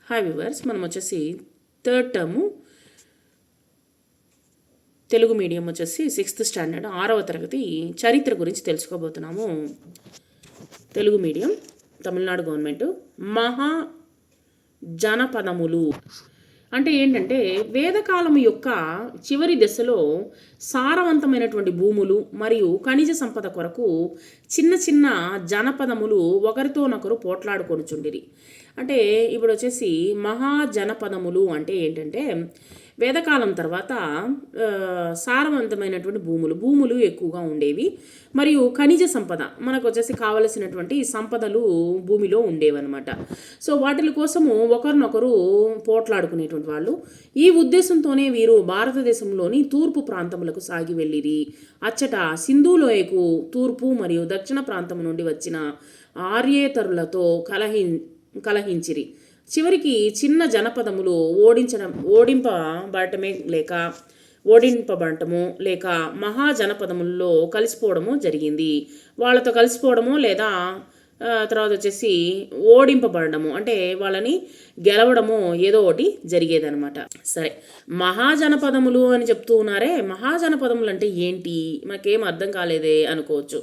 Hi viewers, మనం వచ్చేసి third term Telugu medium వచ్చేసి 6th స్టాండర్డ్ 6వ తరగతి చరిత్ర గురించి తెలుసుకోబోతున్నాము. Telugu medium Tamil Nadu government. మహా జనపదములు అంటే ఏంటంటే వేదకాలం యొక్క చివరి దశలో సారవంతమైనటువంటి భూములు మరియు ఖనిజ సంపద కొరకు చిన్న చిన్న జనపదములు ఒకరితోనొకరు పోట్లాడుకొనుచుండిరి. అంటే ఇప్పుడు వచ్చేసి మహాజనపదములు అంటే ఏంటంటే వేదకాలం తర్వాత సారవంతమైనటువంటి భూములు ఎక్కువగా ఉండేవి మరియు ఖనిజ సంపద మనకు వచ్చేసి కావలసినటువంటి సంపదలు భూమిలో ఉండేవన్నమాట. సో వాటి కోసము ఒకరినొకరు పోట్లాడుకునేటువంటి వాళ్ళు. ఈ ఉద్దేశంతోనే వీరు భారతదేశంలోని తూర్పు ప్రాంతములకు సాగి వెళ్ళిరి. అచ్చట సింధు లోయకు తూర్పు మరియు దక్షిణ ప్రాంతం నుండి వచ్చిన ఆర్యేతరులతో కలహించిరి. చివరికి చిన్న జనపదములు ఓడింపబడటము లేక మహాజనపదముల్లో కలిసిపోవడము జరిగింది. వాళ్ళతో కలిసిపోవడము లేదా తర్వాత వచ్చేసి ఓడింపబడము అంటే వాళ్ళని గెలవడము ఏదో ఒకటి జరిగేదనమాట. సరే, మహాజనపదములు అని చెప్తూ ఉన్నారే, మహాజనపదములు అంటే ఏంటి, మనకేం అర్థం కాలేదే అనుకోవచ్చు.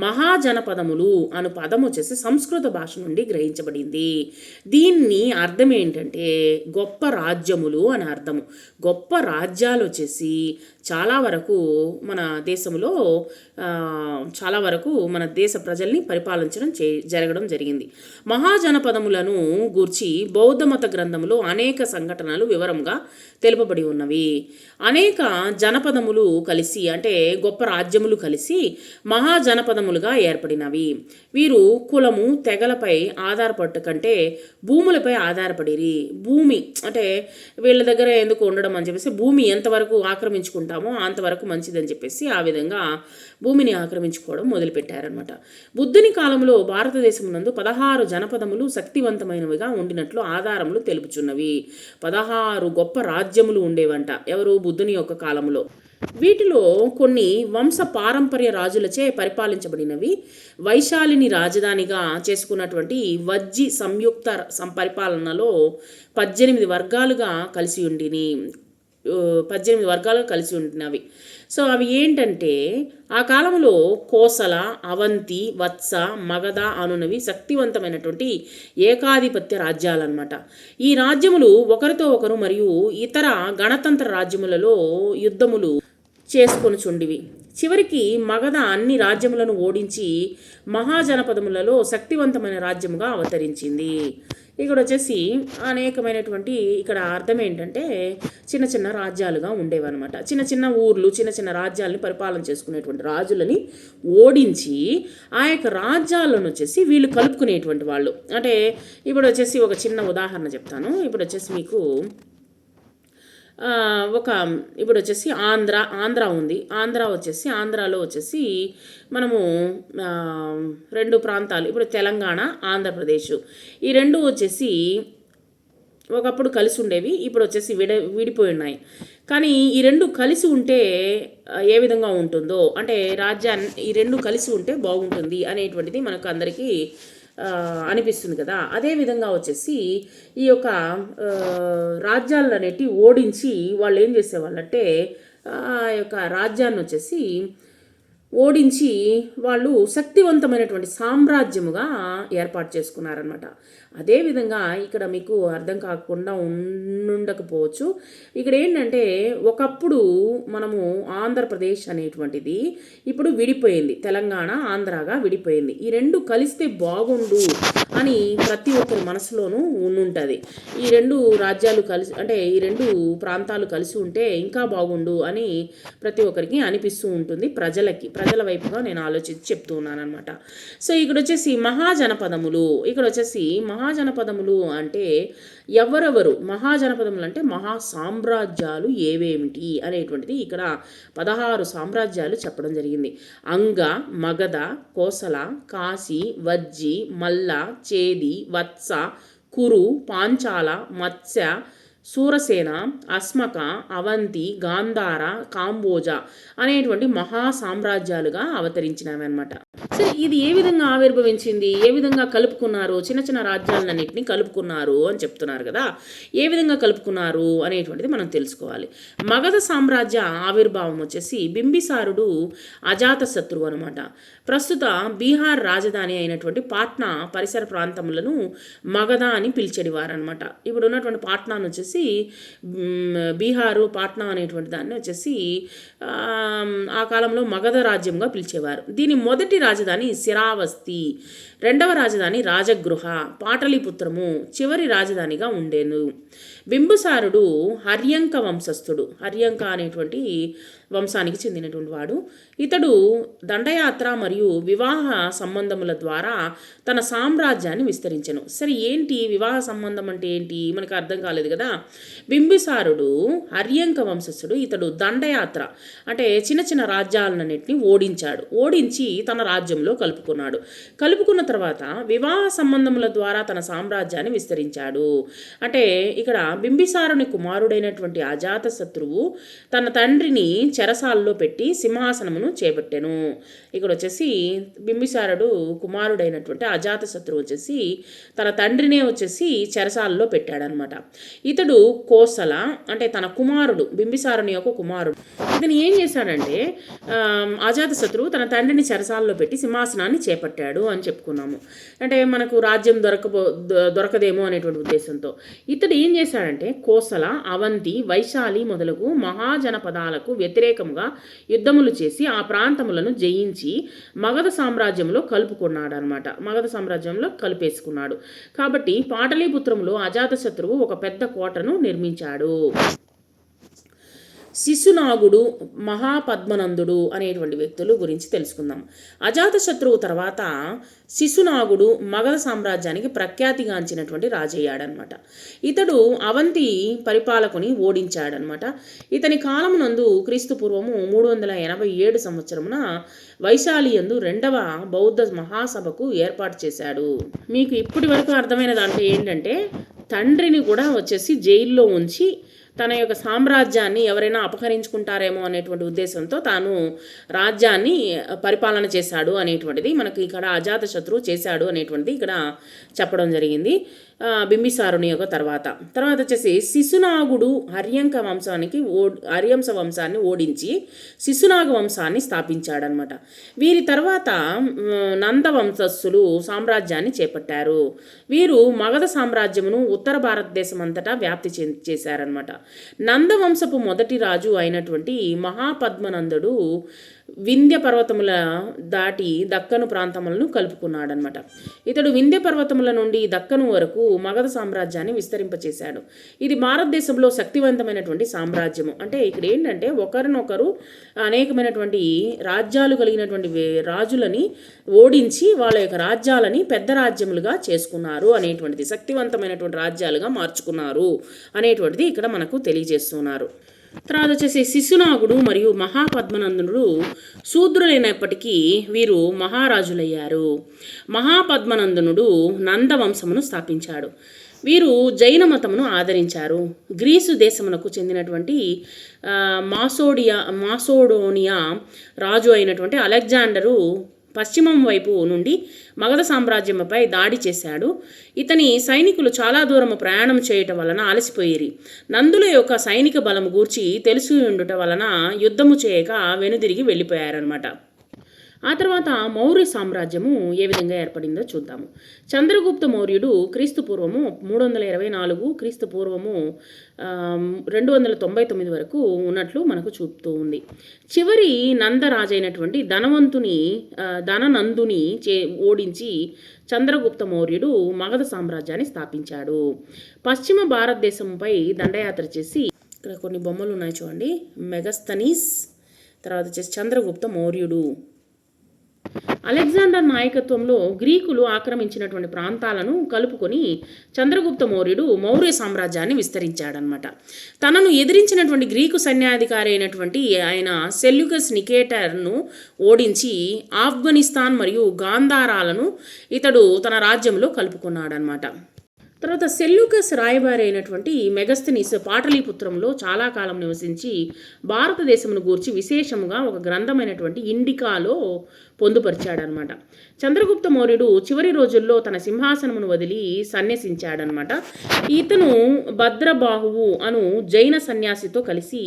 మహాజనపదములు అను పదం వచ్చేసి సంస్కృత భాష నుండి గ్రహించబడింది. దీన్ని అర్థం ఏంటంటే గొప్ప రాజ్యములు అని అర్థము. గొప్ప రాజ్యాలు వచ్చేసి చాలా వరకు మన దేశంలో మన దేశ ప్రజల్ని పరిపాలించడం జరగడం జరిగింది. మహాజనపదములను గూర్చి బౌద్ధ మత గ్రంథములో అనేక సంఘటనలు వివరంగా తెలుపబడి ఉన్నవి. అనేక జనపదములు కలిసి అంటే గొప్ప రాజ్యములు కలిసి మహాజనపదములుగా ఏర్పడినవి. వీరు కులము తెగలపై ఆధారపడట కంటే భూములపై ఆధారపడిరి. భూమి అంటే వీళ్ళ దగ్గర ఎందుకు ఉండడం అని చెప్పేసి భూమి ఎంతవరకు ఆక్రమించుకుంటామో అంతవరకు మంచిదని చెప్పేసి ఆ విధంగా భూమిని ఆక్రమించుకోవడం మొదలుపెట్టారనమాట. బుద్ధుని కాలంలో భారతదేశం నందు 16 జనపదములు శక్తివంతమైనవిగా ఉండినట్లు ఆధారములు తెలుపుచున్నవి. 16 గొప్ప రాజ్యములు ఉండేవంట ఎవరు బుద్ధుని యొక్క కాలంలో. వీటిలో కొన్ని వంశ పారంపర్య రాజులచే పరిపాలించబడినవి. వైశాలిని రాజధానిగా చేసుకున్నటువంటి వజ్జి సంయుక్త పరిపాలనలో 18 వర్గాలుగా కలిసి ఉండినవి. సో అవి ఏంటంటే ఆ కాలంలో కోసల, అవంతి, వత్స, మగధ అనునవి శక్తివంతమైనటువంటి ఏకాధిపత్య రాజ్యాలన్నమాట. ఈ రాజ్యములు ఒకరితో ఒకరు మరియు ఇతర గణతంత్ర రాజ్యములలో యుద్ధములు చేసుకొనుచుండివి. చివరికి మగధ అన్ని రాజ్యములను ఓడించి మహాజనపదములలో శక్తివంతమైన రాజ్యముగా అవతరించింది. ఇక్కడ వచ్చేసి అనేకమైనటువంటి ఇక్కడ అర్థం ఏంటంటే చిన్న చిన్న రాజ్యాలుగా ఉండేవన్నమాట. చిన్న చిన్న ఊర్లు, చిన్న చిన్న రాజ్యాలని పరిపాలన చేసుకునేటువంటి రాజులని ఓడించి ఆ యొక్క రాజ్యాలను వచ్చేసి వీళ్ళు కలుపుకునేటువంటి వాళ్ళు. అంటే ఇప్పుడు వచ్చేసి ఒక చిన్న ఉదాహరణ చెప్తాను. ఇప్పుడు వచ్చేసి మీకు ఇప్పుడు వచ్చేసి ఆంధ్ర ఉంది. ఆంధ్రాలో వచ్చేసి మనము 2 ప్రాంతాలు, ఇప్పుడు తెలంగాణ, ఆంధ్రప్రదేశ్, ఈ 2 వచ్చేసి ఒకప్పుడు కలిసి ఉండేవి, ఇప్పుడు వచ్చేసి విడిపోయి ఉన్నాయి. కానీ ఈ 2 కలిసి ఉంటే ఏ విధంగా ఉంటుందో అంటే ఈ 2 కలిసి ఉంటే బాగుంటుంది అనేటువంటిది మనకు అందరికీ అనిపిస్తుంది కదా. అదేవిధంగా వచ్చేసి ఈ యొక్క రాజ్యాలను అనేటి ఓడించి వాళ్ళు ఏం చేసేవాళ్ళంటే ఆ యొక్క రాజ్యాన్ని వచ్చేసి ఓడించి వాళ్ళు శక్తివంతమైనటువంటి సామ్రాజ్యముగా ఏర్పాటు చేసుకున్నారనమాట. అదేవిధంగా ఇక్కడ మీకు అర్థం కాకుండా ఉండకపోవచ్చు. ఇక్కడ ఏంటంటే ఒకప్పుడు మనము ఆంధ్రప్రదేశ్ అనేటువంటిది ఇప్పుడు విడిపోయింది, తెలంగాణ ఆంధ్రాగా విడిపోయింది. ఈ 2 కలిస్తే బాగుండు అని ప్రతి ఒక్కరి మనసులోనూ ఉంటుంది. ఈ 2 రాజ్యాలు కలిసి అంటే ఈ 2 ప్రాంతాలు కలిసి ఉంటే ఇంకా బాగుండు అని ప్రతి ఒక్కరికి అనిపిస్తూ ఉంటుంది. ప్రజల వైపుగా నేను ఆలోచించి చెప్తూ ఉన్నాను అనమాట. సో ఇక్కడ వచ్చేసి మహాజనపదములు అంటే ఎవరెవరు మహాజనపదములు అంటే మహా సామ్రాజ్యాలు ఏవేమిటి అనేటువంటిది ఇక్కడ 16 సామ్రాజ్యాలు చెప్పడం జరిగింది. అంగ, మగధ, కోసల, కాశీ, వజ్జి, మల్ల, చేది, వత్స, కురు, పాంచాల, మత్స్య, సూరసేన, అస్మక, అవంతి, గాంధార, కాంబోజ అనేటువంటి మహా సామ్రాజ్యాలుగా అవతరించినవి అనమాట. సరే, ఇది ఏ విధంగా ఆవిర్భవించింది, ఏ విధంగా కలుపుకున్నారు, చిన్న చిన్న రాజ్యాలన్నింటినీ కలుపుకున్నారు అని చెప్తున్నారు కదా. ఏ విధంగా కలుపుకున్నారు అనేటువంటిది మనం తెలుసుకోవాలి. మగధ సామ్రాజ్య ఆవిర్భావం వచ్చేసి బింబిసారుడు అజాతశత్రువు అనమాట. ప్రస్తుత బీహార్ రాజధాని అయినటువంటి పాట్నా పరిసర ప్రాంతములను మగధ అని పిలిచేవారు అనమాట. ఇప్పుడు ఉన్నటువంటి పాట్నాను వచ్చేసి బీహారు పాట్నా అనేటువంటి దాన్ని వచ్చేసి ఆ కాలంలో మగధ రాజ్యంగా పిలిచేవారు. దీని మొదటి రాజధాని సిరావస్తి, రెండవ రాజధాని రాజగృహ, పాటలీపుత్రము చివరి రాజధానిగా ఉండేను. బింబిసారుడు హర్యంక వంశస్థుడు. హర్యంక అనేటువంటి వంశానికి చెందినటువంటి వాడు. ఇతడు దండయాత్ర మరియు వివాహ సంబంధముల ద్వారా తన సామ్రాజ్యాన్ని విస్తరించెను. సరే, ఏంటి వివాహ సంబంధం అంటే ఏంటి మనకు అర్థం కాలేదు కదా. బింబిసారుడు హర్యంక వంశస్థుడు. ఇతడు దండయాత్ర అంటే చిన్న చిన్న రాజ్యాలన్నింటినీ ఓడించి తన రాజ్యంలో కలుపుకున్న తర్వాత వివాహ సంబంధముల ద్వారా తన సామ్రాజ్యాన్ని విస్తరించాడు. అంటే ఇక్కడ బింబిసారుని కుమారుడైనటువంటి అజాతశత్రువు తన తండ్రిని చెరసాల్లో పెట్టి సింహాసనమును చేపట్టెను. ఇక్కడ వచ్చేసి బింబిసారుడు కుమారుడైనటువంటి అజాతశత్రువు వచ్చేసి తన తండ్రినే వచ్చేసి చెరసాల్లో పెట్టాడనమాట. ఇతడు కోసల అంటే తన కుమారుడు, బింబిసారుని యొక్క కుమారుడు. ఇతను ఏం చేశాడంటే అజాతశత్రువు తన తండ్రిని చెరసాల్లో పెట్టి సింహాసనాన్ని చేపట్టాడు అని చెప్పుకున్నాము. అంటే మనకు రాజ్యం దొరకదేమో అనేటువంటి ఉద్దేశంతో ఇతడు ఏం చేశాడంటే కోసల, అవంతి, వైశాలి మొదలగు మహాజనపదాలకు వ్యతిరేకంగా యుద్ధములు చేసి ఆ ప్రాంతములను జయించి మగధ సామ్రాజ్యంలో కలిపేసుకున్నాడు. కాబట్టి పాటలీపుత్రంలో అజాతశత్రువు ఒక పెద్ద కోటను నిర్మించాడు. శిశునాగుడు, మహాపద్మనందుడు అనేటువంటి వ్యక్తుల గురించి తెలుసుకుందాం. అజాతశత్రువు తర్వాత శిశునాగుడు మగధ సామ్రాజ్యానికి ప్రఖ్యాతిగాంచినటువంటి రాజయ్యాడనమాట. ఇతడు అవంతి పరిపాలకుని ఓడించాడనమాట. ఇతని కాలమునందు క్రీస్తు పూర్వము 387 సంవత్సరమున వైశాలియందు రెండవ బౌద్ధ మహాసభకు ఏర్పాటు చేశాడు. మీకు ఇప్పటి వరకు అర్థమైన దాంట్లో ఏంటంటే తండ్రిని కూడా వచ్చేసి జైల్లో ఉంచి తన యొక్క సామ్రాజ్యాన్ని ఎవరైనా అపహరించుకుంటారేమో అనేటువంటి ఉద్దేశంతో తాను రాజ్యాన్ని పరిపాలన చేశాడు అనేటువంటిది మనకి ఇక్కడ అజాతశత్రువు చేశాడు అనేటువంటిది ఇక్కడ చెప్పడం జరిగింది. బింబిసారుని యొక్క తర్వాత వచ్చేసి శిశునాగుడు హర్యంక వంశాన్ని ఓడించి శిశునాగ వంశాన్ని స్థాపించాడనమాట. వీరి తర్వాత నంద వంశస్థులు సామ్రాజ్యాన్ని చేపట్టారు. వీరు మగధ సామ్రాజ్యమును ఉత్తర భారతదేశం అంతటా వ్యాప్తి చేశారనమాట. నందవంశపు మొదటి రాజు అయినటువంటి మహాపద్మనందుడు వింధ్య పర్వతముల దాటి దక్కను ప్రాంతములను కలుపుకున్నాడనమాట. ఇతడు వింధ్య పర్వతముల నుండి దక్కను వరకు మగధ సామ్రాజ్యాన్ని విస్తరింపచేశాడు. ఇది భారతదేశంలో శక్తివంతమైనటువంటి సామ్రాజ్యము. అంటే ఇక్కడ ఏంటంటే ఒకరినొకరు అనేకమైనటువంటి రాజ్యాలు కలిగినటువంటి రాజులని ఓడించి వాళ్ళ యొక్క రాజ్యాలని పెద్ద రాజ్యములుగా చేసుకున్నారు అనేటువంటిది, శక్తివంతమైనటువంటి రాజ్యాలుగా మార్చుకున్నారు అనేటువంటిది ఇక్కడ మనకు తెలియజేస్తున్నారు. తర్వాత వచ్చేసి శిశునాగుడు మరియు మహాపద్మనందుడు శూద్రులైనప్పటికీ వీరు మహారాజులయ్యారు. మహాపద్మనందనుడు నందవంశమును స్థాపించాడు. వీరు జైన మతమును ఆదరించారు. గ్రీసు దేశమునకు చెందినటువంటి మాసోడోనియా రాజు అయినటువంటి అలెగ్జాండరు పశ్చిమం వైపు నుండి మగధ సామ్రాజ్యంపై దాడి చేశాడు. ఇతని సైనికులు చాలా దూరము ప్రయాణం చేయటం వలన అలసిపోయిరి. నందుల యొక్క సైనిక బలము గూర్చి తెలుసు ఉండుట వలన యుద్ధము చేయక వెనుదిరిగి వెళ్ళిపోయారనమాట. ఆ తర్వాత మౌర్య సామ్రాజ్యము ఏ విధంగా ఏర్పడిందో చూద్దాము. చంద్రగుప్త మౌర్యుడు క్రీస్తు పూర్వము 324, క్రీస్తు పూర్వము 299 వరకు ఉన్నట్లు మనకు చూపుతూ ఉంది. చివరి నందరాజైనటువంటి ధననందుని ఓడించి చంద్రగుప్త మౌర్యుడు మగధ సామ్రాజ్యాన్ని స్థాపించాడు. పశ్చిమ భారతదేశంపై దండయాత్ర చేసి, ఇక్కడ కొన్ని బొమ్మలు ఉన్నాయి చూడండి, మెగస్తనీస్, తర్వాత వచ్చేసి చంద్రగుప్త మౌర్యుడు. అలెగ్జాండర్ నాయకత్వంలో గ్రీకులు ఆక్రమించినటువంటి ప్రాంతాలను కలుపుకొని చంద్రగుప్త మౌర్యుడు మౌర్య సామ్రాజ్యాన్ని విస్తరించాడనమాట. తనను ఎదిరించినటువంటి గ్రీకు సైన్యాధికారి అయినటువంటి ఆయన సెల్యూకస్ నికేటర్ను ఓడించి ఆఫ్ఘనిస్తాన్ మరియు గాంధారాలను ఇతడు తన రాజ్యంలో కలుపుకున్నాడనమాట. తర్వాత సెల్యూకస్ రాయబారి అయినటువంటి మెగస్తనీస్ పాటలీపుత్రంలో చాలా కాలం నివసించి భారతదేశమును గూర్చి విశేషముగా ఒక గ్రంథమైనటువంటి ఇండికాలో పొందుపరిచాడనమాట. చంద్రగుప్త మౌర్యుడు చివరి రోజుల్లో తన సింహాసనమును వదిలి సన్యసించాడనమాట. ఇతను భద్రబాహువు అను జైన సన్యాసితో కలిసి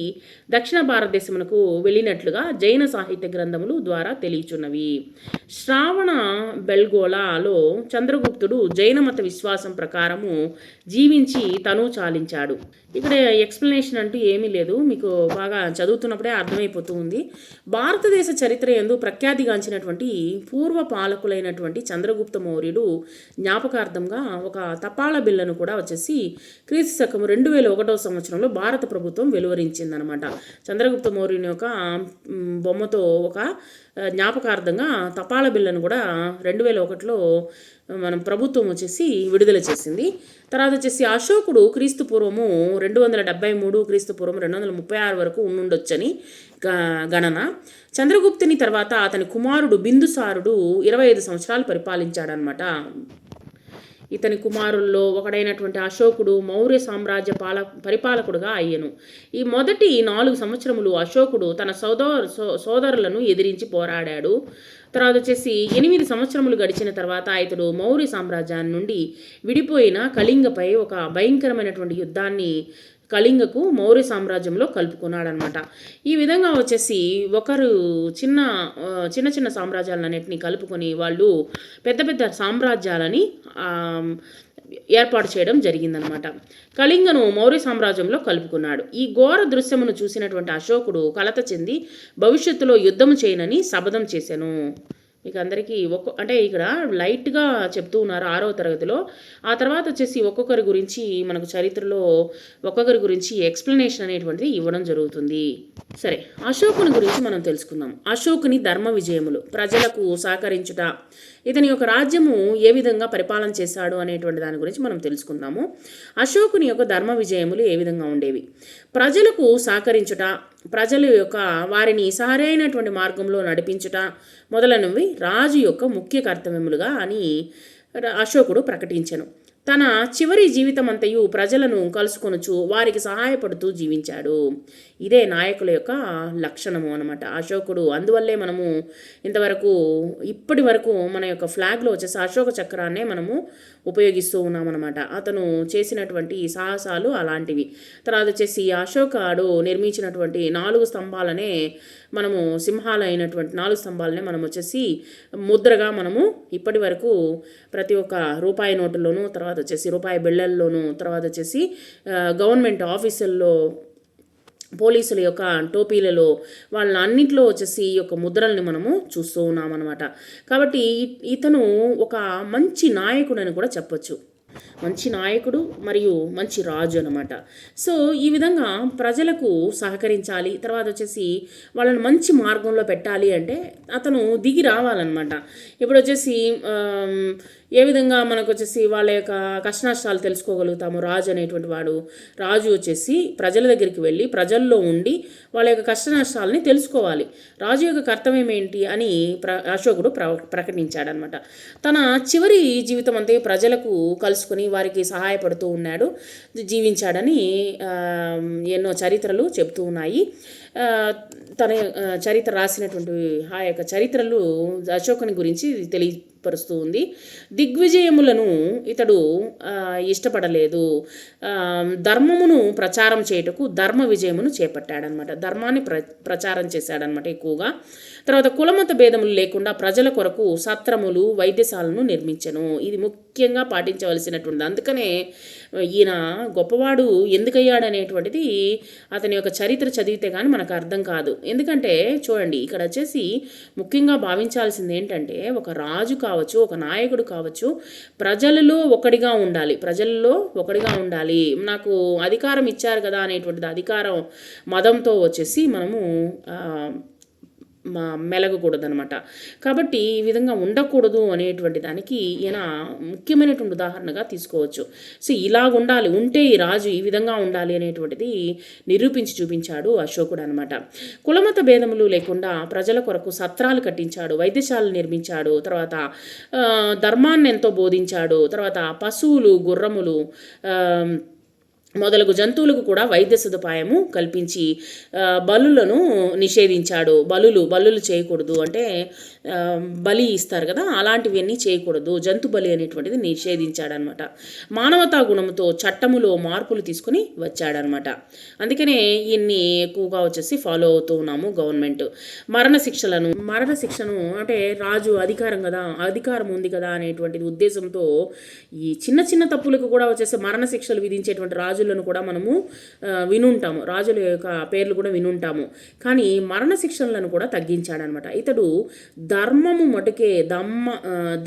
దక్షిణ భారతదేశమునకు వెళ్ళినట్లుగా జైన సాహిత్య గ్రంథములు ద్వారా తెలియచున్నవి. శ్రావణ బెల్గోళాలో చంద్రగుప్తుడు జైన మత విశ్వాసం ప్రకారము జీవించి తను చాలించాడు. ఇక్కడ ఎక్స్ప్లెనేషన్ అంటూ ఏమీ లేదు, మీకు బాగా చదువుతున్నప్పుడే అర్థమైపోతూ ఉంది. భారతదేశ చరిత్ర యందు ప్రఖ్యాతిగాంచినటువంటి పూర్వ పాలకులైనటువంటి చంద్రగుప్త మౌర్యుడు జ్ఞాపకార్థంగా ఒక తపాలా బిల్లను కూడా వచ్చేసి క్రీస్తు శకము 2001 సంవత్సరంలో భారత ప్రభుత్వం వెలువరించిందనమాట. చంద్రగుప్త మౌర్యుని యొక్క బొమ్మతో ఒక జ్ఞాపకార్థంగా తపాలా బిల్లను కూడా 2001లో మనం ప్రభుత్వం వచ్చేసి విడుదల చేసింది. తర్వాత వచ్చేసి అశోకుడు క్రీస్తు పూర్వము 273, క్రీస్తు పూర్వం 236 వరకు ఉండుండొచ్చని గణన. చంద్రగుప్తుని తర్వాత అతని కుమారుడు బిందుసారుడు 25 సంవత్సరాలు పరిపాలించాడనమాట. ఇతని కుమారుల్లో ఒకడైనటువంటి అశోకుడు మౌర్య సామ్రాజ్య పరిపాలకుడుగా అయ్యను. ఈ మొదటి 4 సంవత్సరములు అశోకుడు తన సోదరులను ఎదిరించి పోరాడాడు. తర్వాత వచ్చేసి 8 సంవత్సరములు గడిచిన తర్వాత ఇతడు మౌర్య సామ్రాజ్యాన్ని నుండి విడిపోయిన కళింగపై ఒక భయంకరమైనటువంటి యుద్ధాన్ని కళింగకు మౌర్య సామ్రాజ్యంలో కలుపుకున్నాడనమాట. ఈ విధంగా వచ్చేసి ఒకరు చిన్న సామ్రాజ్యాలన్నింటినీ కలుపుకొని వాళ్ళు పెద్ద పెద్ద సామ్రాజ్యాలని ఏర్పాటు చేయడం జరిగిందనమాట. కళింగను మౌర్య సామ్రాజ్యంలో కలుపుకున్నాడు. ఈ ఘోర దృశ్యమును చూసినటువంటి అశోకుడు కలత చెంది భవిష్యత్తులో యుద్ధం చేయనని శపథం చేశాను. మీకు అందరికీ అంటే ఇక్కడ లైట్గా చెప్తూ ఉన్నారు 6వ తరగతిలో. ఆ తర్వాత వచ్చేసి ఒక్కొక్కరి గురించి మనకు చరిత్రలో ఒక్కొక్కరి గురించి ఎక్స్ప్లెనేషన్ అనేటువంటిది ఇవ్వడం జరుగుతుంది. సరే, అశోకుని గురించి మనం తెలుసుకుందాం. అశోకుని ధర్మ విజయములు, ప్రజలకు సహకరించుట, ఇతని యొక్క రాజ్యము ఏ విధంగా పరిపాలన చేశాడు అనేటువంటి దాని గురించి మనం తెలుసుకుందాము. అశోకుని యొక్క ధర్మ విజయములు ఏ విధంగా ఉండేవి? ప్రజలకు సహకరించుట, ప్రజల యొక్క వారిని సరైనటువంటి మార్గంలో నడిపించుట మొదలైనవి రాజు యొక్క ముఖ్య కర్తవ్యములుగా అని అశోకుడు ప్రకటించెను. తన చివరి జీవితమంతయు ప్రజలను కలుసుకొనుచు వారికి సహాయపడుతూ జీవించాడు. ఇదే నాయకుల యొక్క లక్షణము అనమాట అశోకుడు. అందువల్లే మనము ఇప్పటి వరకు మన యొక్క ఫ్లాగ్లో వచ్చేసి అశోక చక్రాన్నే మనము ఉపయోగిస్తూ ఉన్నామన్నమాట. అతను చేసినటువంటి సాహసాలు అలాంటివి. తర్వాత వచ్చేసి అశోకుడు నిర్మించినటువంటి 4 స్తంభాలనే మనము సింహాలు అయినటువంటి 4 స్తంభాలనే మనం వచ్చేసి ముద్రగా మనము ఇప్పటి వరకు ప్రతి ఒక్క రూపాయి నోటులోను, తర్వాత వచ్చేసి రూపాయి బిళ్ళల్లోనూ, తర్వాత వచ్చేసి గవర్నమెంట్ ఆఫీసుల్లో పోలీసుల యొక్క టోపీలలో వాళ్ళ అన్నింటిలో వచ్చేసి ఈ యొక్క ముద్రల్ని మనము చూస్తూ ఉన్నామన్నమాట. కాబట్టి ఇతను ఒక మంచి నాయకుడని కూడా చెప్పొచ్చు. మంచి నాయకుడు మరియు మంచి రాజు అనమాట. సో ఈ విధంగా ప్రజలకు సహకరించాలి, తర్వాత వచ్చేసి వాళ్ళని మంచి మార్గంలో పెట్టాలి అంటే అతను దిగి రావాలన్నమాట. ఇప్పుడు వచ్చేసి ఏ విధంగా మనకు వచ్చేసి వాళ్ళ యొక్క కష్టనష్టాలు తెలుసుకోగలుగుతాము? రాజు అనేటువంటి వాడు, రాజు వచ్చేసి ప్రజల దగ్గరికి వెళ్ళి ప్రజల్లో ఉండి వాళ్ళ యొక్క కష్టనష్టాలని తెలుసుకోవాలి. రాజు యొక్క కర్తవ్యం ఏంటి అని అశోకుడు ప్రకటించాడనమాట. తన చివరి జీవితం అంతా ప్రజలకు కలుసుకొని వారికి సహాయపడుతూ జీవించాడని ఎన్నో చరిత్రలు చెబుతూ ఉన్నాయి. తన చరిత్ర రాసినటువంటి ఆ యొక్క చరిత్రలు అశోకుని గురించి తెలియపరుస్తూ ఉంది. దిగ్విజయములను ఇతడు ఇష్టపడలేదు. ధర్మమును ప్రచారం చేయుటకు ధర్మ విజయమును చేపట్టాడనమాట. ధర్మాన్ని ప్రచారం చేశాడనమాట ఎక్కువగా. తర్వాత కులమత భేదములు లేకుండా ప్రజల కొరకు సత్రములు, వైద్యశాలను నిర్మించెను. ఇది ముఖ్యంగా పాటించవలసినటువంటి. అందుకనే ఈయన గొప్పవాడు ఎందుకయ్యాడనేటువంటిది అతని యొక్క చరిత్ర చదివితే కానీ మనకు అర్థం కాదు. ఎందుకంటే చూడండి, ఇక్కడ వచ్చేసి ముఖ్యంగా భావించాల్సింది ఏంటంటే ఒక రాజు కావచ్చు, ఒక నాయకుడు కావచ్చు, ప్రజలలో ఒకడిగా ఉండాలి. నాకు అధికారం ఇచ్చారు కదా అనేటువంటిది అధికారం మదంతో వచ్చేసి మనము మెలగకూడదనమాట. కాబట్టి ఈ విధంగా ఉండకూడదు అనేటువంటి దానికి ఈయన ముఖ్యమైనటువంటి ఉదాహరణగా తీసుకోవచ్చు. సో ఇలాగుండాలి, ఉంటే ఈ రాజు ఈ విధంగా ఉండాలి అనేటువంటిది నిరూపించి చూపించాడు అశోకుడు అనమాట. కులమత భేదములు లేకుండా ప్రజల కొరకు సత్రాలు కట్టించాడు, వైద్యశాలలు నిర్మించాడు, తర్వాత ధర్మాన్ని ఎంతో బోధించాడు, తర్వాత పశువులు, గుర్రములు మొదలగు జంతువులకు కూడా వైద్య సదుపాయము కల్పించి బలులను నిషేధించాడు. బలులు చేయకూడదు, అంటే బలి ఇస్తారు కదా, అలాంటివన్నీ చేయకూడదు, జంతు బలి అనేటువంటిది నిషేధించాడనమాట. మానవతా గుణంతో చట్టములో మార్పులు తీసుకుని వచ్చాడనమాట. అందుకనే ఈయన్ని ఎక్కువగా వచ్చేసి ఫాలో అవుతూ ఉన్నాము గవర్నమెంట్. మరణ శిక్షను అంటే రాజు అధికారం ఉంది కదా అనేటువంటిది ఉద్దేశంతో ఈ చిన్న చిన్న తప్పులకు కూడా వచ్చేసి మరణ శిక్షలు విధించేటువంటి రాజులను కూడా మనము వినుంటాము, రాజుల యొక్క పేర్లు కూడా వినుంటాము. కానీ మరణ శిక్షలను కూడా తగ్గించాడనమాట. ఇతడు ధర్మము మటుకే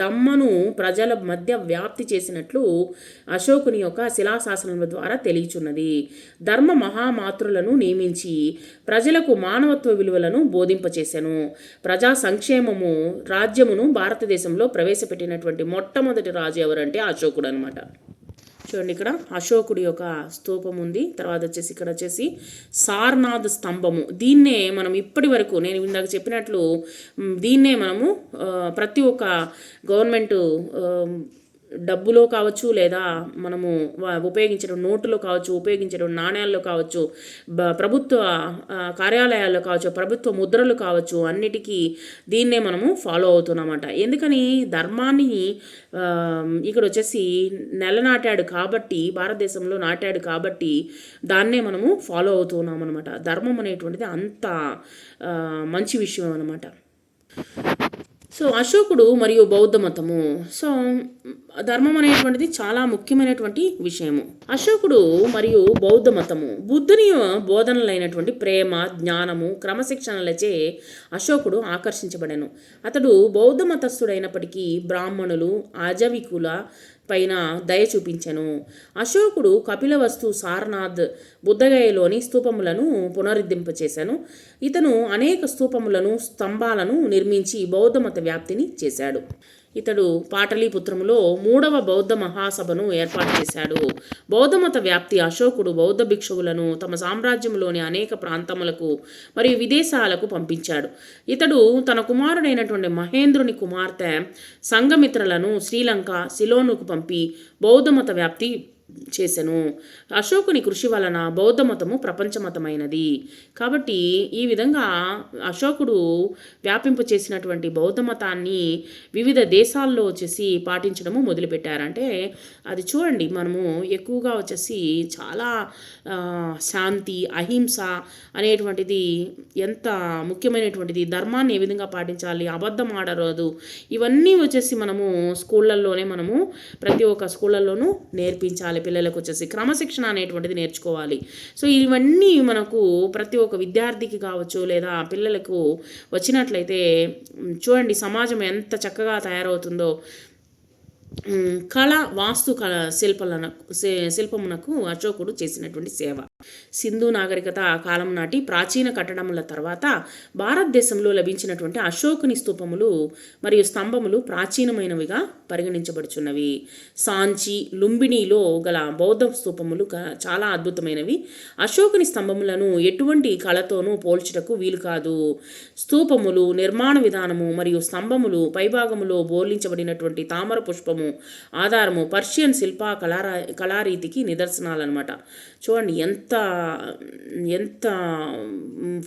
దమ్మను ప్రజల మధ్య వ్యాప్తి చేసినట్లు అశోకుని యొక్క శిలాశాసనముల ద్వారా తెలియచున్నది. ధర్మ మహామాతృలను నియమించి ప్రజలకు మానవత్వ విలువలను బోధింపచేశాను. ప్రజా సంక్షేమము రాజ్యమును భారతదేశంలో ప్రవేశపెట్టినటువంటి మొట్టమొదటి రాజు ఎవరంటే అశోకుడు అనమాట. చూడండి, ఇక్కడ అశోకుడి యొక్క స్తూపం ఉంది. తర్వాత వచ్చేసి ఇక్కడ వచ్చేసి సారనాథ్ స్తంభము. దీన్నే మనం ఇప్పటి వరకు నేను ఇందాక చెప్పినట్లు దీన్నే మనము ప్రతి ఒక్క గవర్నమెంటు డబ్బులో కావచ్చు, లేదా మనము ఉపయోగించే నోటులో కావచ్చు, ఉపయోగించే నాణ్యాల్లో కావచ్చు, ప్రభుత్వ కార్యాలయాల్లో కావచ్చు, ప్రభుత్వ ముద్రలు కావచ్చు, అన్నిటికీ దీన్నే మనము ఫాలో అవుతున్నామట. ఎందుకని ధర్మాన్ని ఇక్కడ వచ్చేసి నెలనాటాడు కాబట్టి, భారతదేశంలో నాటాడు కాబట్టి దాన్నే మనము ఫాలో అవుతున్నాం అనమాట. ధర్మం అనేటువంటిది అంత మంచి విషయం అనమాట. సో అశోకుడు మరియు బౌద్ధ మతము. సో ధర్మం అనేటువంటిది చాలా ముఖ్యమైనటువంటి విషయము. అశోకుడు మరియు బౌద్ధ మతము బుద్ధుని బోధనలైనటువంటి ప్రేమ, జ్ఞానము, క్రమశిక్షణలచే అశోకుడు ఆకర్షించబడెను. అతడు బౌద్ధ మతస్థుడైనప్పటికీ బ్రాహ్మణులు, అజవికుల పైన దయ చూపించెను. అశోకుడు కపిలవస్తు, సారనాథ్, బుద్ధగయలోని స్తూపములను పునరుద్ధరింపచేశాను. ఇతను అనేక స్తూపములను, స్తంభాలను నిర్మించి బౌద్ధ మత వ్యాప్తిని చేశాడు. ఇతడు పాటలీపుత్రములో 3వ బౌద్ధ మహాసభను ఏర్పాటు చేశాడు. బౌద్ధమత వ్యాప్తి అశోకుడు బౌద్ధ భిక్షువులను తమ సామ్రాజ్యంలోని అనేక ప్రాంతములకు మరియు విదేశాలకు పంపించాడు. ఇతడు తన కుమారుడైనటువంటి మహేంద్రుని కుమార్తె సంఘమిత్రలను శ్రీలంక, సిలోనుకు పంపి బౌద్ధమత వ్యాప్తి చేసెను. అశోకుని కృషి వలన బౌద్ధ మతము ప్రపంచమతమైనది. కాబట్టి ఈ విధంగా అశోకుడు వ్యాపింప చేసినటువంటి బౌద్ధ మతాన్ని వివిధ దేశాల్లో వచ్చేసి పాటించడము మొదలుపెట్టారంటే అది చూడండి, మనము ఎక్కువగా వచ్చేసి చాలా శాంతి, అహింస అనేటువంటిది ఎంత ముఖ్యమైనటువంటిది, ధర్మాన్ని ఏ విధంగా పాటించాలి, అబద్ధం ఆడరాదు, ఇవన్నీ వచ్చేసి మనము స్కూళ్ళల్లోనే మనము ప్రతి ఒక్క స్కూళ్ళల్లోనూ నేర్పించాలి. పిల్లలకు వచ్చేసి క్రమశిక్షణ అనేటువంటిది నేర్చుకోవాలి. సో ఇవన్నీ మనకు ప్రతి ఒక్క విద్యార్థికి కావచ్చు, లేదా పిల్లలకు వచ్చినట్లయితే చూడండి సమాజం ఎంత చక్కగా తయారవుతుందో. కళ, వాస్తు శిల్పమునకు అశోకుడు చేసినటువంటి సేవ. సింధు నాగరికత కాలం నాటి ప్రాచీన కట్టడముల తర్వాత భారతదేశంలో లభించినటువంటి అశోకుని స్తూపములు మరియు స్తంభములు ప్రాచీనమైనవిగా పరిగణించబడుచున్నవి. సాంచి, లుంబినిలో గల బౌద్ధ స్తూపములు చాలా అద్భుతమైనవి. అశోకుని స్తంభములను ఎటువంటి కళతోనూ పోల్చుటకు వీలు కాదు. స్తూపములు, నిర్మాణ విధానము మరియు స్తంభములు పైభాగములో బోర్లించబడినటువంటి తామర పుష్పము ఆధారము పర్షియన్ శిల్ప కళారీతికి నిదర్శనాలన్నమాట. చూడండి ఎంత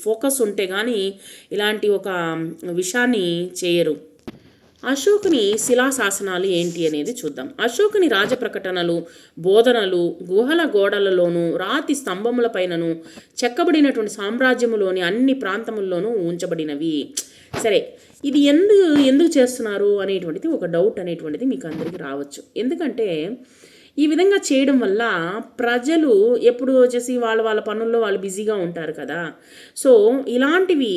ఫోకస్ ఉంటే కానీ ఇలాంటి ఒక విషయాన్ని చేయరు. అశోకుని శిలాశాసనాలు ఏంటి అనేది చూద్దాం. అశోకుని రాజప్రకటనలు, బోధనలు గుహల గోడలలోనూ రాతి స్తంభములపైనను చెక్కబడినటువంటి సామ్రాజ్యములోని అన్ని ప్రాంతముల్లోనూ ఉంచబడినవి. సరే, ఇది ఎందుకు చేస్తున్నారు అనేటువంటిది ఒక డౌట్ అనేటువంటిది మీకు అందరికీ రావచ్చు. ఎందుకంటే ఈ విధంగా చేయడం వల్ల ప్రజలు ఎప్పుడు వచ్చేసి వాళ్ళ పనుల్లో వాళ్ళు బిజీగా ఉంటారు కదా. సో ఇలాంటివి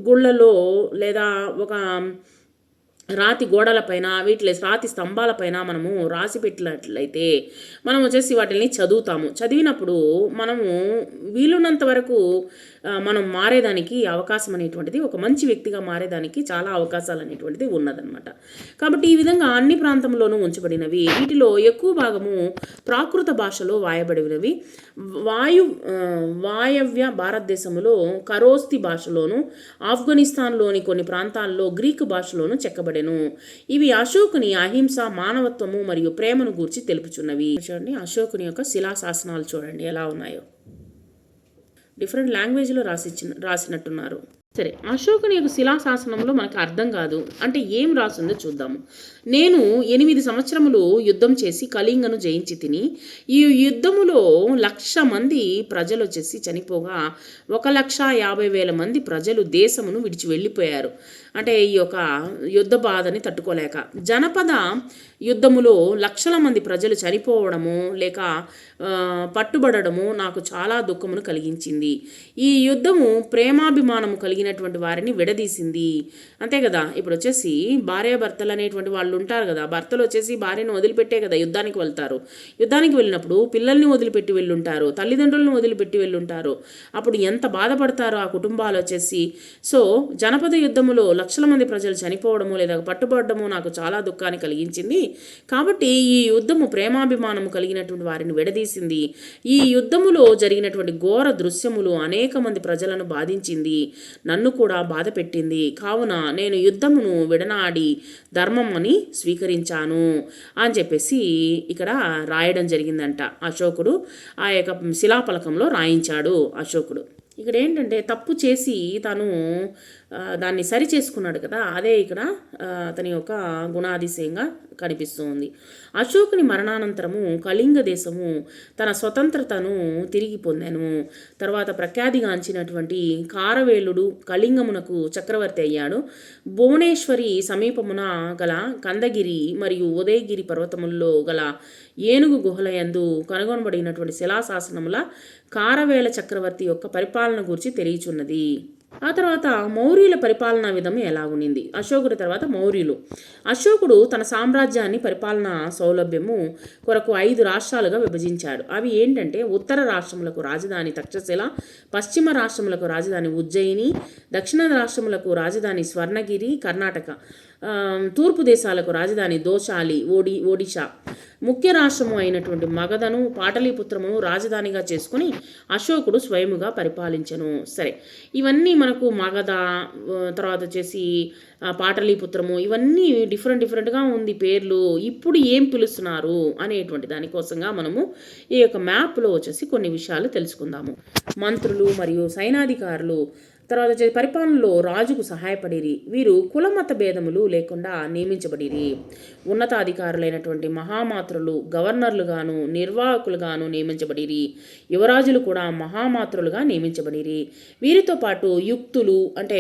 గుళ్ళలో లేదా ఒక రాతి గోడలపైన రాతి స్తంభాలపైన మనము రాసి పెట్టినట్లయితే మనం వచ్చేసి వాటిని చదువుతాము. చదివినప్పుడు మనము వీలున్నంత వరకు మనం మారేదానికి అవకాశం అనేటువంటిది, ఒక మంచి వ్యక్తిగా మారేదానికి చాలా అవకాశాలు అనేటువంటిది ఉన్నదన్నమాట. కాబట్టి ఈ విధంగా అన్ని ప్రాంతంలోనూ ఉంచబడినవి. వీటిలో ఎక్కువ భాగము ప్రాకృత భాషలో వాయబడినవి. వాయవ్య భారతదేశంలో ఖరోస్తి భాషలోను, ఆఫ్ఘనిస్తాన్లోని కొన్ని ప్రాంతాల్లో గ్రీకు భాషలోను చెక్కబడెను. ఇవి అశోకుని అహింస, మానవత్వము మరియు ప్రేమను గూర్చి తెలుపుచున్నవి. చూడండి, అశోకుని యొక్క శిలాశాసనాలు చూడండి ఎలా ఉన్నాయో. డిఫరెంట్ లాంగ్వేజ్లో రాసినట్టున్నారు. సరే, అశోకుని యొక్క శిలాశాసనంలో మనకు అర్థం కాదు అంటే ఏం రాసిందో చూద్దాము. నేను 8 సంవత్సరములు యుద్ధం చేసి కళింగను జయించి తిని, ఈ యుద్ధములో 1,00,000 మంది ప్రజలు వచ్చేసి చనిపోగా 1,50,000 మంది ప్రజలు దేశమును విడిచి వెళ్ళిపోయారు. అంటే ఈ యొక్క యుద్ధ బాధని తట్టుకోలేక. జనపద యుద్ధములో లక్షల మంది ప్రజలు చనిపోవడము లేక పట్టుబడము నాకు చాలా దుఃఖమును కలిగించింది. ఈ యుద్ధము ప్రేమాభిమానము కలిగినటువంటి వారిని విడదీసింది. అంతే కదా, ఇప్పుడు వచ్చేసి భార్యాభర్తలు అనేటువంటి వాళ్ళు ఉంటారు కదా, భర్తలు వచ్చేసి భార్యను వదిలిపెట్టే కదా యుద్ధానికి వెళ్తారు. యుద్ధానికి వెళ్ళినప్పుడు పిల్లల్ని వదిలిపెట్టి వెళ్ళుంటారు, తల్లిదండ్రులను వదిలిపెట్టి వెళ్ళుంటారు. అప్పుడు ఎంత బాధపడతారో ఆ కుటుంబాలు వచ్చేసి. సో జనపద యుద్ధములో లక్షల మంది ప్రజలు చనిపోవడము లేదా పట్టుబడము నాకు చాలా దుఃఖాన్ని కలిగించింది. కాబట్టి ఈ యుద్ధము ప్రేమాభిమానము కలిగినటువంటి వారిని విడదీసింది. ఈ యుద్ధములో జరిగినటువంటి ఘోర దృశ్యములు అనేక మంది ప్రజలను బాధించింది, నన్ను కూడా బాధ పెట్టింది. కావున నేను యుద్ధమును విడనాడి ధర్మం అని స్వీకరించాను అని చెప్పేసి ఇక్కడ రాయడం జరిగిందంట. అశోకుడు ఆ యొక్క శిలాఫలకంలో రాయించాడు అశోకుడు. ఇక్కడ ఏంటంటే తప్పు చేసి తను దాన్ని సరి చేసుకున్నాడు కదా, అదే ఇక్కడ అతని యొక్క గుణాతిశయంగా కనిపిస్తుంది. అశోకుని మరణానంతరము కళింగ దేశము తన స్వతంత్రతను తిరిగి పొందాను. తర్వాత ప్రఖ్యాతిగాంచినటువంటి కారవేలుడు కళింగమునకు చక్రవర్తి అయ్యాడు. భువనేశ్వరి సమీపమున గల కందగిరి మరియు ఉదయగిరి పర్వతముల్లో గల ఏనుగు గుహలయందు కనుగొనబడినటువంటి శిలాశాసనముల కారవేల చక్రవర్తి యొక్క పరిపాలన గురించి తెలియచున్నది. ఆ తర్వాత మౌర్యుల పరిపాలనా విధము ఎలా ఉండింది. అశోకుడి తర్వాత మౌర్యులు. అశోకుడు తన సామ్రాజ్యాన్ని పరిపాలనా సౌలభ్యము కొరకు 5 రాష్ట్రాలుగా విభజించాడు. అవి ఏంటంటే ఉత్తర రాష్ట్రములకు రాజధాని తక్షశిల, పశ్చిమ రాష్ట్రములకు రాజధాని ఉజ్జయిని, దక్షిణ రాష్ట్రములకు రాజధాని స్వర్ణగిరి కర్ణాటక, తూర్పు దేశాలకు రాజధాని దోశాలి ఒడిషా, ముఖ్య రాష్ట్రము అయినటువంటి మగధను పాటలీపుత్రమును రాజధానిగా చేసుకుని అశోకుడు స్వయముగా పరిపాలించను. సరే, ఇవన్నీ మనకు మగధ, తర్వాత వచ్చేసి పాటలీపుత్రము, ఇవన్నీ డిఫరెంట్గా ఉంది పేర్లు. ఇప్పుడు ఏం పిలుస్తున్నారు అనేటువంటి దానికోసంగా మనము ఈ యొక్క మ్యాప్లో వచ్చేసి కొన్ని విషయాలు తెలుసుకుందాము. మంత్రులు మరియు సైనాధికారులు, తర్వాత వచ్చేసి పరిపాలనలో రాజుకు సహాయపడిరి. వీరు కులమత భేదములు లేకుండా నియమించబడిరి. ఉన్నతాధికారులైనటువంటి మహామాత్రులు గవర్నర్లుగాను నిర్వాహకులుగాను నియమించబడిరి. యువరాజులు కూడా మహామాత్రులుగా నియమించబడిరి. వీరితో పాటు యుక్తులు అంటే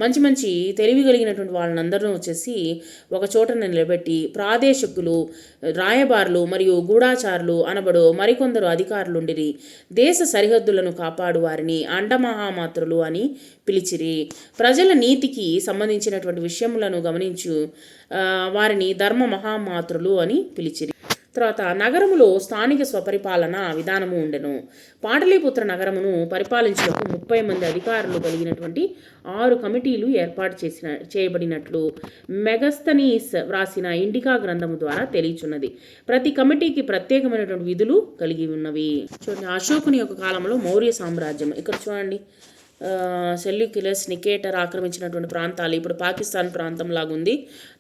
మంచి తెలివి కలిగినటువంటి వాళ్ళందరూ వచ్చేసి ఒక చోట నిలబెట్టి ప్రాదేశికులు, రాయబారులు మరియు గూఢాచారులు అనబడు మరికొందరు అధికారులు ఉండిరి. దేశ సరిహద్దులను కాపాడు వారిని అండమహామాత్రులు అని పిలిచిరి. ప్రజల నీతికి సంబంధించినటువంటి విషయములను గమనించు వారిని ధర్మ మహామాత్రులు అని పిలిచిరి. తర్వాత నగరములో స్థానిక స్వపరిపాలన విధానము ఉండెను. పాటలీపుత్ర నగరమును పరిపాలించుటకు 30 మంది అధికారులు కలిగినటువంటి 6 కమిటీలు ఏర్పాటు చేయబడినట్లు మెగస్తనీస్ వ్రాసిన ఇండికా గ్రంథము ద్వారా తెలియచున్నది. ప్రతి కమిటీకి ప్రత్యేకమైనటువంటి విధులు కలిగి ఉన్నవి. చూడండి, అశోకుని యొక్క కాలంలో మౌర్య సామ్రాజ్యం. ఇక్కడ చూడండి, సెల్యూకిలస్, నికేటర్ ఆక్రమించినటువంటి ప్రాంతాలు ఇప్పుడు పాకిస్తాన్ ప్రాంతం లాగా ఉంది.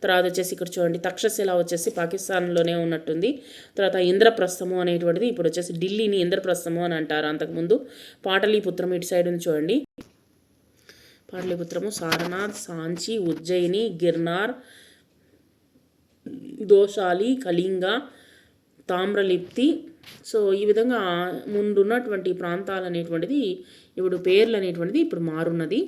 తర్వాత వచ్చేసి ఇక్కడ చూడండి, తక్షశిల వచ్చేసి పాకిస్తాన్లోనే ఉన్నట్టుంది. తర్వాత ఇంద్రప్రస్థము అనేటువంటిది ఇప్పుడు వచ్చేసి ఢిల్లీని ఇంద్రప్రస్థము అని అంటారు. అంతకుముందు పాటలీపుత్రం ఇటు సైడ్ ఉంది చూడండి. పాటలీపుత్రము, సారనాథ్, సాంచి, ఉజ్జయిని, గిర్నార్, దోశాలి, కళింగ, తామ్రలిప్తి. సో ఈ విధంగా ముందున్నటువంటి ప్రాంతాలు అనేటువంటిది ఇప్పుడు పేర్లు అనేటువంటిది ఇప్పుడు మారున్నది.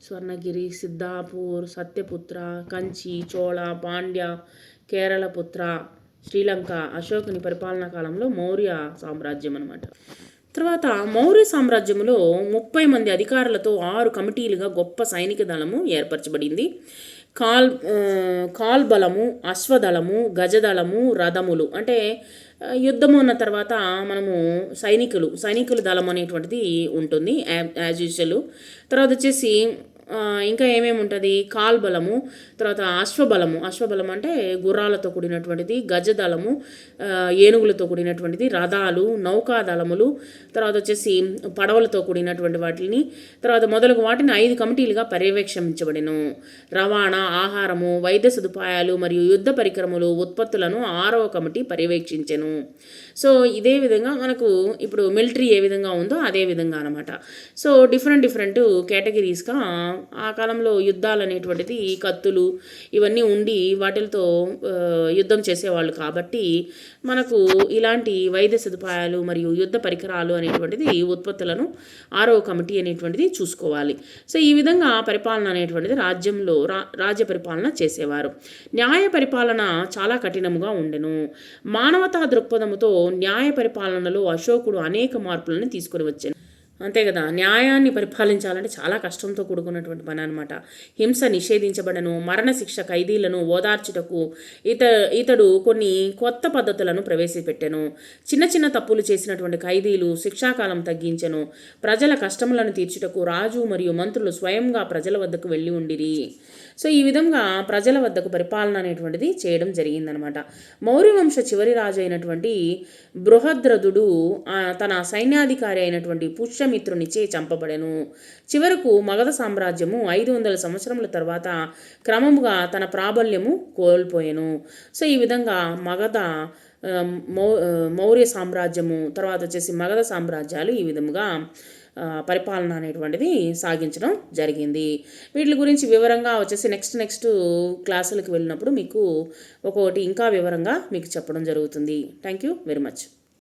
స్వర్ణగిరి, సిద్ధాపూర్, సత్యపుత్ర, కంచి, చోళ, పాండ్య, కేరళపుత్ర, శ్రీలంక. అశోకుని పరిపాలనా కాలంలో మౌర్య సామ్రాజ్యం అన్నమాట. తర్వాత మౌర్య సామ్రాజ్యంలో 30 మంది అధికారులతో 6 కమిటీలుగా గొప్ప సైనిక దళము ఏర్పరచబడింది. కాల్బలము, అశ్వదళము, గజదళము, రథములు. అంటే యుద్ధము అన్న తర్వాత మనము సైనికులు దళం అనేటువంటిది ఉంటుంది యాజ్ యూజువల్. తర్వాత వచ్చేసి ఇంకా ఏమేమి ఉంటుంది, కాల్బలము, తర్వాత అశ్వబలం అంటే గుర్రాలతో కూడినటువంటిది, గజదళము ఏనుగులతో కూడినటువంటిది, రథాలు, నౌకాదళములు, తర్వాత వచ్చేసి పడవలతో కూడినటువంటి వాటిని, తర్వాత మొదలగు వాటిని 5 కమిటీలుగా పర్యవేక్షించబడెను. రవాణా, ఆహారము, వైద్య సదుపాయాలు మరియు యుద్ధ పరికరములు ఉత్పత్తులను 6వ కమిటీ పర్యవేక్షించెను. సో ఇదే విధంగా మనకు ఇప్పుడు మిలిటరీ ఏ విధంగా ఉందో అదే విధంగా అనమాట. సో డిఫరెంట్ కేటగిరీస్గా ఆ కాలంలో యుద్ధాలు అనేటువంటిది కత్తులు ఇవన్నీ ఉండి వాటితో యుద్ధం చేసేవాళ్ళు కాబట్టి మనకు ఇలాంటి వైద్య సదుపాయాలు మరియు యుద్ధ పరికరాలు అనేటువంటిది ఉత్పత్తులను 6వ కమిటీ అనేటువంటిది చూసుకోవాలి. సో ఈ విధంగా పరిపాలన అనేటువంటిది రాజ్య పరిపాలన చేసేవారు. న్యాయ పరిపాలన చాలా కఠినముగా ఉండెను. మానవతా దృక్పథముతో న్యాయ పరిపాలనలో అశోకుడు అనేక మార్పులను తీసుకొని వచ్చాను. అంతే కదా, న్యాయాన్ని పరిపాలించాలంటే చాలా కష్టంతో కూడుకున్నటువంటి పని అనమాట. హింస నిషేధించబడను. మరణశిక్ష ఖైదీలను ఓదార్చుటకు ఇతడు కొన్ని కొత్త పద్ధతులను ప్రవేశపెట్టెను. చిన్న తప్పులు చేసినటువంటి ఖైదీలు శిక్షాకాలం తగ్గించెను. ప్రజల కష్టములను తీర్చుటకు రాజు మరియు మంత్రులు స్వయంగా ప్రజల వద్దకు వెళ్ళి ఉండిరి. సో ఈ విధంగా ప్రజల వద్దకు పరిపాలన అనేటువంటిది చేయడం జరిగిందనమాట. మౌర్య వంశ చివరి రాజు అయినటువంటి బృహద్రథుడు తన సైన్యాధికారి అయినటువంటి పుష్యమిత్రునిచే చంపబడెను. చివరకు మగధ సామ్రాజ్యము 500 సంవత్సరముల తర్వాత క్రమముగా తన ప్రాబల్యము కోల్పోయెను. సో ఈ విధంగా మౌర్య సామ్రాజ్యము తర్వాత వచ్చేసి మగధ సామ్రాజ్యాలు ఈ విధముగా పరిపాలన అనేటువంటిది సాగించడం జరిగింది. వీటి గురించి వివరంగా వచ్చేసి నెక్స్ట్ క్లాసులకు వెళ్ళినప్పుడు మీకు ఒక్కొక్కటి ఇంకా వివరంగా మీకు చెప్పడం జరుగుతుంది. Thank you very much.